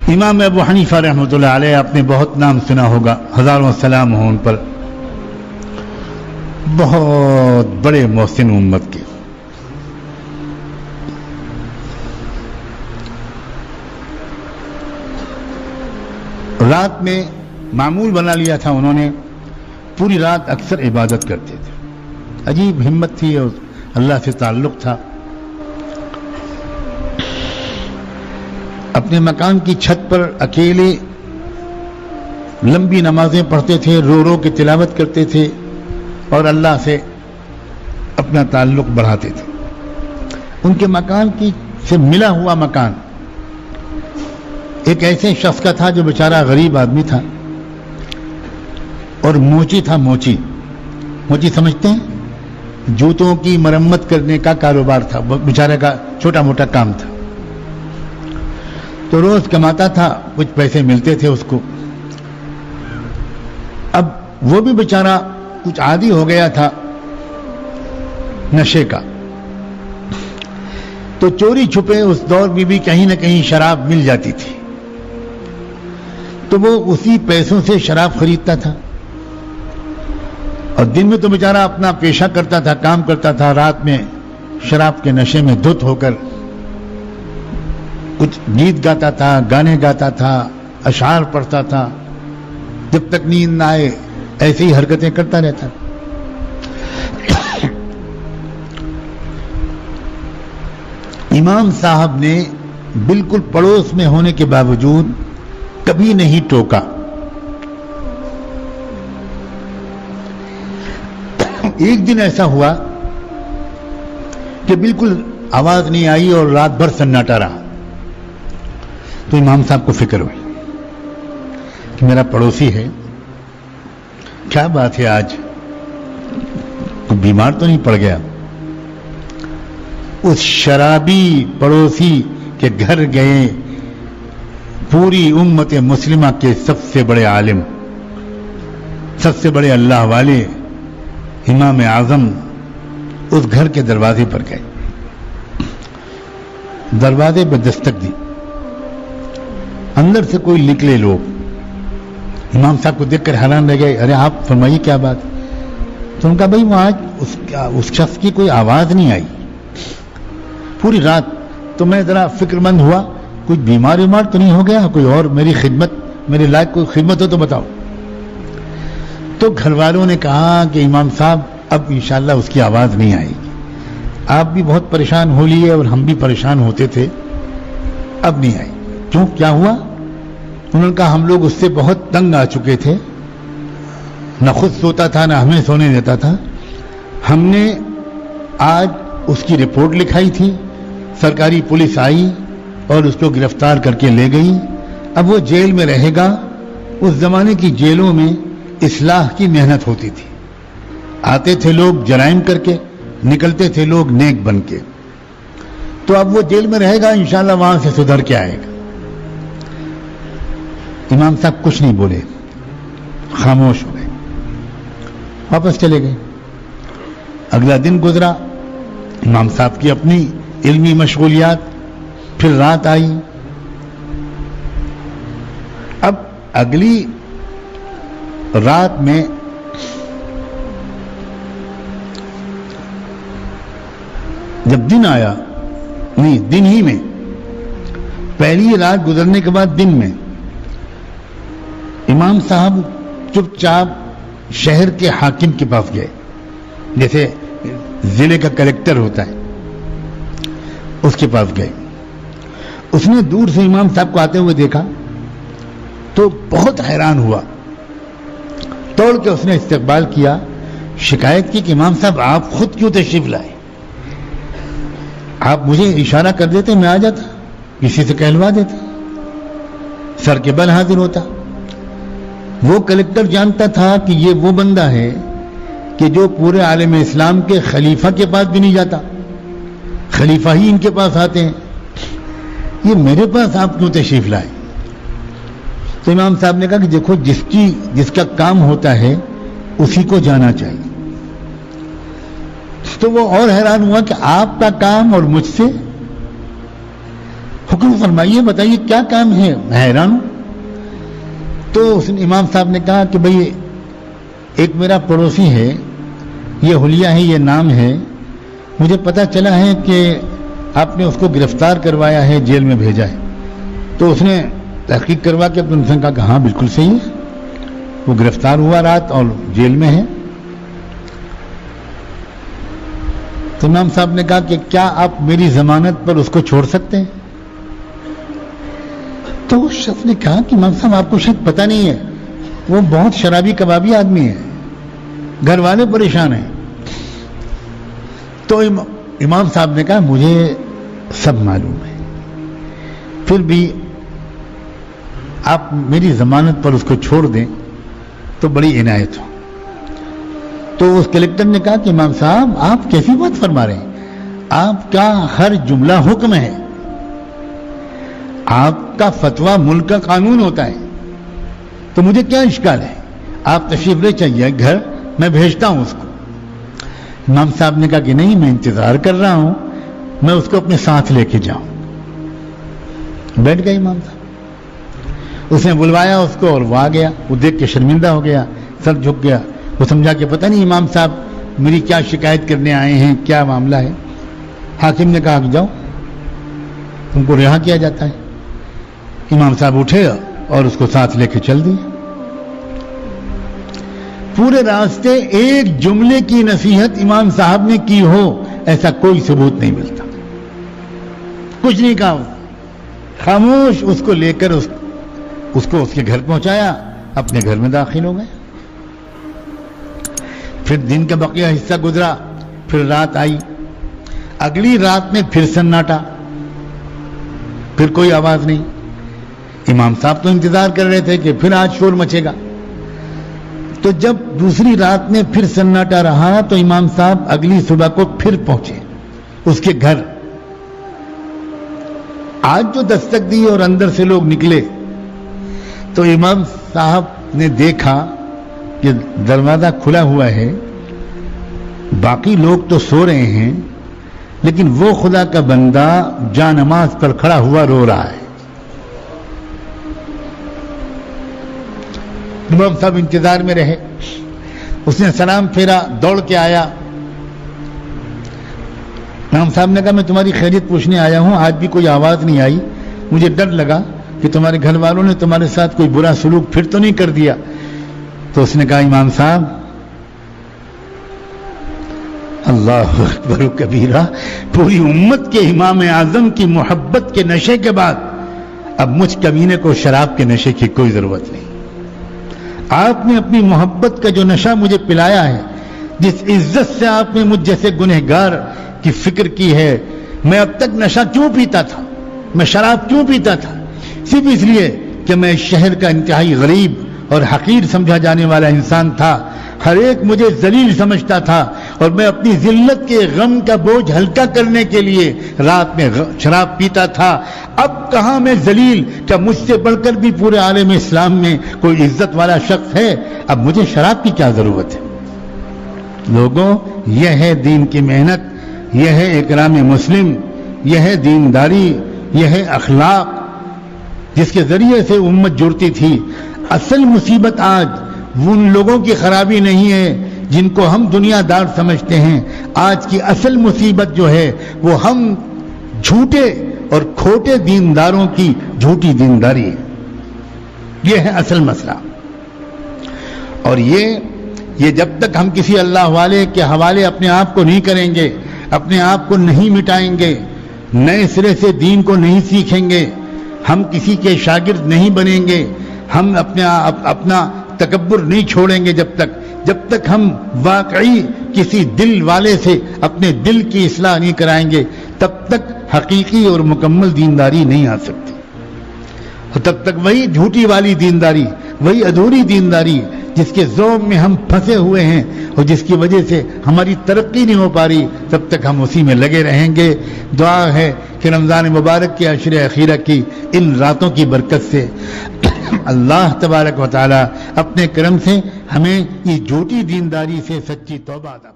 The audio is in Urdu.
امام ابو حنیفہ رحمۃ اللہ علیہ آپ نے بہت نام سنا ہوگا، ہزاروں سلام ہوں ان پر، بہت بڑے محسن امت کے۔ رات میں معمول بنا لیا تھا انہوں نے، پوری رات اکثر عبادت کرتے تھے، عجیب ہمت تھی اور اللہ سے تعلق تھا۔ اپنے مکان کی چھت پر اکیلے لمبی نمازیں پڑھتے تھے، رو رو کے تلاوت کرتے تھے اور اللہ سے اپنا تعلق بڑھاتے تھے۔ ان کے مکان کی سے ملا ہوا مکان ایک ایسے شخص کا تھا جو بیچارہ غریب آدمی تھا اور موچی تھا۔ موچی سمجھتے ہیں؟ جوتوں کی مرمت کرنے کا کاروبار تھا، بیچارے کا چھوٹا موٹا کام تھا۔ تو روز کماتا تھا، کچھ پیسے ملتے تھے اس کو۔ اب وہ بھی بیچارہ کچھ عادی ہو گیا تھا نشے کا، تو چوری چھپے اس دور میں بھی کہیں نہ کہیں شراب مل جاتی تھی، تو وہ اسی پیسوں سے شراب خریدتا تھا، اور دن میں تو بیچارہ اپنا پیشہ کرتا تھا، کام کرتا تھا، رات میں شراب کے نشے میں دھت ہو کر کچھ گیت گاتا تھا، گانے گاتا تھا، اشعار پڑھتا تھا، جب تک نیند نہ آئے ایسے ہی حرکتیں کرتا رہتا۔ امام صاحب نے بالکل پڑوس میں ہونے کے باوجود کبھی نہیں ٹوکا۔ ایک دن ایسا ہوا کہ بالکل آواز نہیں آئی اور رات بھر سناٹا رہا، تو امام صاحب کو فکر ہوئی کہ میرا پڑوسی ہے، کیا بات ہے آج کوئی بیمار تو نہیں پڑ گیا؟ اس شرابی پڑوسی کے گھر گئے پوری امت مسلمہ کے سب سے بڑے عالم، سب سے بڑے اللہ والے امام اعظم اس گھر کے دروازے پر گئے، دروازے پہ دستک دی، اندر سے کوئی نکلے لوگ، امام صاحب کو دیکھ کر حیران رہ گئے، ارے آپ فرمائیے کیا بات؟ تو ان کا بھائی وہ آج اس شخص کی کوئی آواز نہیں آئی پوری رات، تو میں ذرا فکر مند ہوا کوئی بیمار تو نہیں ہو گیا، کوئی اور میری خدمت، میرے لائق کوئی خدمت ہو تو بتاؤ۔ تو گھر والوں نے کہا کہ امام صاحب اب انشاءاللہ اس کی آواز نہیں آئے گی، آپ بھی بہت پریشان ہو لیے اور ہم بھی پریشان ہوتے تھے، اب نہیں آئی۔ کیوں، کیا ہوا؟ انہوں نے کہا ہم لوگ اس سے بہت تنگ آ چکے تھے، نہ خود سوتا تھا نہ ہمیں سونے دیتا تھا، ہم نے آج اس کی رپورٹ لکھائی تھی، سرکاری پولیس آئی اور اس کو گرفتار کر کے لے گئی، اب وہ جیل میں رہے گا۔ اس زمانے کی جیلوں میں اصلاح کی محنت ہوتی تھی، آتے تھے لوگ جرائم کر کے، نکلتے تھے لوگ نیک بن کے، تو اب وہ جیل میں رہے گا، انشاءاللہ وہاں سے سدھر کے آئے گا۔ امام صاحب کچھ نہیں بولے، خاموش ہو گئے، واپس چلے گئے۔ اگلا دن گزرا، امام صاحب کی اپنی علمی مشغولیات، پھر رات آئی۔ اب اگلی رات میں جب دن آیا، نہیں دن ہی میں، پہلی رات گزرنے کے بعد دن میں امام صاحب چپ چاپ شہر کے حاکم کے پاس گئے، جیسے ضلع کا کلیکٹر ہوتا ہے، اس کے پاس گئے۔ اس نے دور سے امام صاحب کو آتے ہوئے دیکھا تو بہت حیران ہوا، توڑ کے اس نے استقبال کیا، شکایت کی کہ امام صاحب آپ خود کیوں تشریف لائے؟ آپ مجھے اشارہ کر دیتے میں آ جاتا، کسی سے کہلوا دیتے، سر کے بل حاضر ہوتا۔ وہ کلیکٹر جانتا تھا کہ یہ وہ بندہ ہے کہ جو پورے عالم اسلام کے خلیفہ کے پاس بھی نہیں جاتا، خلیفہ ہی ان کے پاس آتے ہیں، یہ میرے پاس آپ کیوں تشریف لائے؟ تو امام صاحب نے کہا کہ دیکھو جس کا کام ہوتا ہے اسی کو جانا چاہیے۔ تو وہ اور حیران ہوا کہ آپ کا کام اور مجھ سے، حکم فرمائیے، بتائیے کیا کام ہے، میں حیران ہوں۔ تو اس امام صاحب نے کہا کہ بھئی ایک میرا پڑوسی ہے، یہ حلیہ ہے، یہ نام ہے، مجھے پتہ چلا ہے کہ آپ نے اس کو گرفتار کروایا ہے، جیل میں بھیجا ہے۔ تو اس نے تحقیق کروا کے اپنے انسان کہا ہاں بالکل صحیح ہے، وہ گرفتار ہوا رات اور جیل میں ہے۔ تو امام صاحب نے کہا کہ کیا آپ میری ضمانت پر اس کو چھوڑ سکتے ہیں؟ تو اس شخص نے کہا کہ امام صاحب آپ کو شاید پتہ نہیں ہے، وہ بہت شرابی کبابی آدمی ہے، گھر والے پریشان ہیں۔ تو امام صاحب نے کہا مجھے سب معلوم ہے، پھر بھی آپ میری ضمانت پر اس کو چھوڑ دیں تو بڑی عنایت ہو۔ تو اس کلیکٹر نے کہا کہ امام صاحب آپ کیسی بات فرما رہے ہیں، آپ کا ہر جملہ حکم ہے، آپ کا فتویٰ ملک کا قانون ہوتا ہے، تو مجھے کیا اشکال ہے، آپ تشریف لے چاہیے گھر، میں بھیجتا ہوں اس کو۔ امام صاحب نے کہا کہ نہیں، میں انتظار کر رہا ہوں، میں اس کو اپنے ساتھ لے کے جاؤں۔ بیٹھ گئے امام صاحب، اس نے بلوایا اس کو اور وہ آ گیا۔ وہ دیکھ کے شرمندہ ہو گیا، سر جھک گیا، وہ سمجھا کہ پتہ نہیں امام صاحب میری کیا شکایت کرنے آئے ہیں، کیا معاملہ ہے۔ حاکم نے کہا کہ جاؤ، تم کو رہا کیا جاتا ہے۔ امام صاحب اٹھے اور اس کو ساتھ لے کے چل دیے۔ پورے راستے ایک جملے کی نصیحت امام صاحب نے کی ہو ایسا کوئی ثبوت نہیں ملتا، کچھ نہیں کہا، خاموش اس کو لے کر اس کو اس کے گھر پہنچایا، اپنے گھر میں داخل ہو گئے۔ پھر دن کا بقیہ حصہ گزرا، پھر رات آئی، اگلی رات میں پھر سناٹا، پھر کوئی آواز نہیں۔ امام صاحب تو انتظار کر رہے تھے کہ پھر آج شور مچے گا۔ تو جب دوسری رات میں پھر سناٹا رہا تو امام صاحب اگلی صبح کو پھر پہنچے اس کے گھر۔ آج جو دستک دی اور اندر سے لوگ نکلے تو امام صاحب نے دیکھا کہ دروازہ کھلا ہوا ہے، باقی لوگ تو سو رہے ہیں، لیکن وہ خدا کا بندہ جا نماز پر کھڑا ہوا رو رہا ہے۔ امام صاحب انتظار میں رہے، اس نے سلام پھیرا، دوڑ کے آیا۔ امام صاحب نے کہا میں تمہاری خیریت پوچھنے آیا ہوں، آج بھی کوئی آواز نہیں آئی، مجھے ڈر لگا کہ تمہارے گھر والوں نے تمہارے ساتھ کوئی برا سلوک پھر تو نہیں کر دیا۔ تو اس نے کہا امام صاحب اللہ اکبر و کبیرہ، پوری امت کے امام اعظم کی محبت کے نشے کے بعد اب مجھ کمینے کو شراب کے نشے کی کوئی ضرورت نہیں۔ آپ نے اپنی محبت کا جو نشہ مجھے پلایا ہے، جس عزت سے آپ نے مجھ جیسے گنہگار کی فکر کی ہے، میں اب تک نشہ کیوں پیتا تھا، میں شراب کیوں پیتا تھا؟ صرف اس لیے کہ میں اس شہر کا انتہائی غریب اور حقیر سمجھا جانے والا انسان تھا، ہر ایک مجھے ذلیل سمجھتا تھا، اور میں اپنی ذلت کے غم کا بوجھ ہلکا کرنے کے لیے رات میں شراب پیتا تھا۔ اب کہاں میں ذلیل، کیا مجھ سے بڑھ کر بھی پورے عالم اسلام میں کوئی عزت والا شخص ہے؟ اب مجھے شراب کی کیا ضرورت ہے؟ لوگوں، یہ ہے دین کی محنت، یہ ہے اکرام مسلم، یہ ہے دینداری، یہ ہے اخلاق جس کے ذریعے سے امت جڑتی تھی۔ اصل مصیبت آج ان لوگوں کی خرابی نہیں ہے جن کو ہم دنیا دار سمجھتے ہیں، آج کی اصل مصیبت جو ہے وہ ہم جھوٹے اور کھوٹے دینداروں کی جھوٹی دینداری ہے، یہ ہے اصل مسئلہ۔ اور یہ جب تک ہم کسی اللہ والے کے حوالے اپنے آپ کو نہیں کریں گے، اپنے آپ کو نہیں مٹائیں گے، نئے سرے سے دین کو نہیں سیکھیں گے، ہم کسی کے شاگرد نہیں بنیں گے، ہم اپنا تکبر نہیں چھوڑیں گے، جب تک ہم واقعی کسی دل والے سے اپنے دل کی اصلاح نہیں کرائیں گے، تب تک حقیقی اور مکمل دینداری نہیں آ سکتی، اور تب تک وہی جھوٹی والی دینداری، وہی ادھوری دینداری جس کے ذوق میں ہم پھنسے ہوئے ہیں اور جس کی وجہ سے ہماری ترقی نہیں ہو پا رہی، تب تک ہم اسی میں لگے رہیں گے۔ دعا ہے کہ رمضان مبارک کے عشر اخیرہ کی ان راتوں کی برکت سے اللہ تبارک و تعالی اپنے کرم سے ہمیں اس جھوٹی دینداری سے سچی توبہ عطا